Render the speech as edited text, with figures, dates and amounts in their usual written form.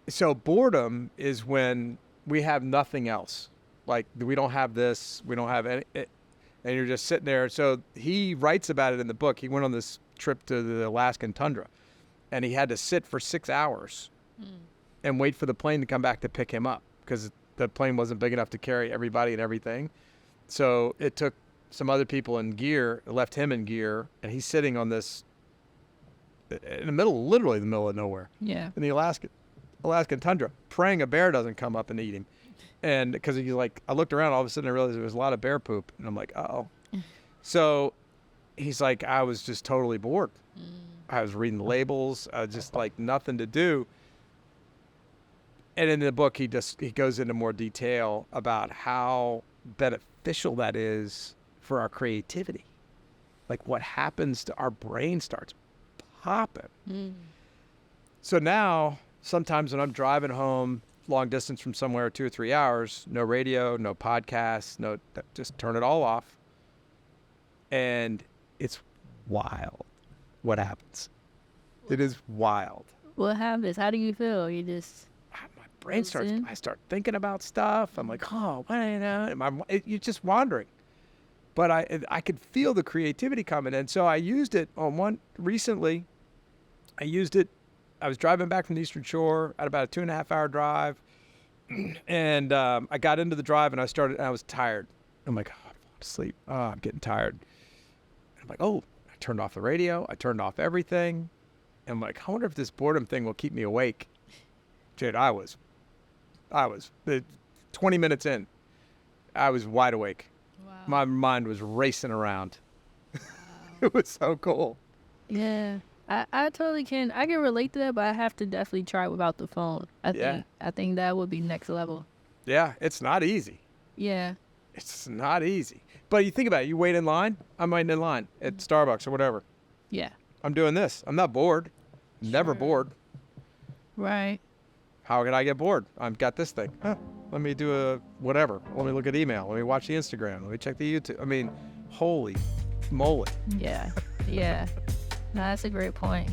So boredom is when we have nothing else. Like we don't have this, we don't have any, and you're just sitting there. So he writes about it in the book. He went on this trip to the Alaskan tundra, and he had to sit for 6 hours and wait for the plane to come back to pick him up because the plane wasn't big enough to carry everybody and everything. So it took some other people in gear, left him in gear, and he's sitting on this in the middle, literally the middle of nowhere. Yeah. In the Alaskan tundra, praying a bear doesn't come up and eat him. And because he's like, I looked around, all of a sudden I realized there was a lot of bear poop. And I'm like, uh-oh. So he's like, I was just totally bored. I was reading the labels, just like nothing to do. And in the book, he goes into more detail about how beneficial that is for our creativity. Like what happens to our brain starts popping. So now, sometimes when I'm driving home long distance from somewhere, 2 or 3 hours, no radio, no podcasts, just turn it all off. And it's wild what happens. It is wild. What happens? How do you feel? You just... My brain I start thinking about stuff. I'm like, oh, what, you know, you're just wandering. But I could feel the creativity coming. And so I used it on one recently. I was driving back from the Eastern Shore at about a 2.5 hour drive. And I got into the drive and I was tired. I'm like, oh, I'm falling asleep. Oh, I'm getting tired. And I'm like, oh, I turned off the radio. I turned off everything. And I'm like, I wonder if this boredom thing will keep me awake. Dude, I was 20 minutes in. I was wide awake. Wow. My mind was racing around. Wow. It was so cool. Yeah. I totally can. I can relate to that, but I have to definitely try it without the phone. I think that would be next level. Yeah, it's not easy. Yeah. It's not easy. But you think about it. You wait in line. I'm waiting in line at Starbucks or whatever. Yeah. I'm doing this. I'm not bored. Never bored. Right. How can I get bored? I've got this thing. Huh, let me do a whatever. Let me look at email. Let me watch the Instagram. Let me check the YouTube. I mean, holy moly. Yeah. Yeah. No, that's a great point.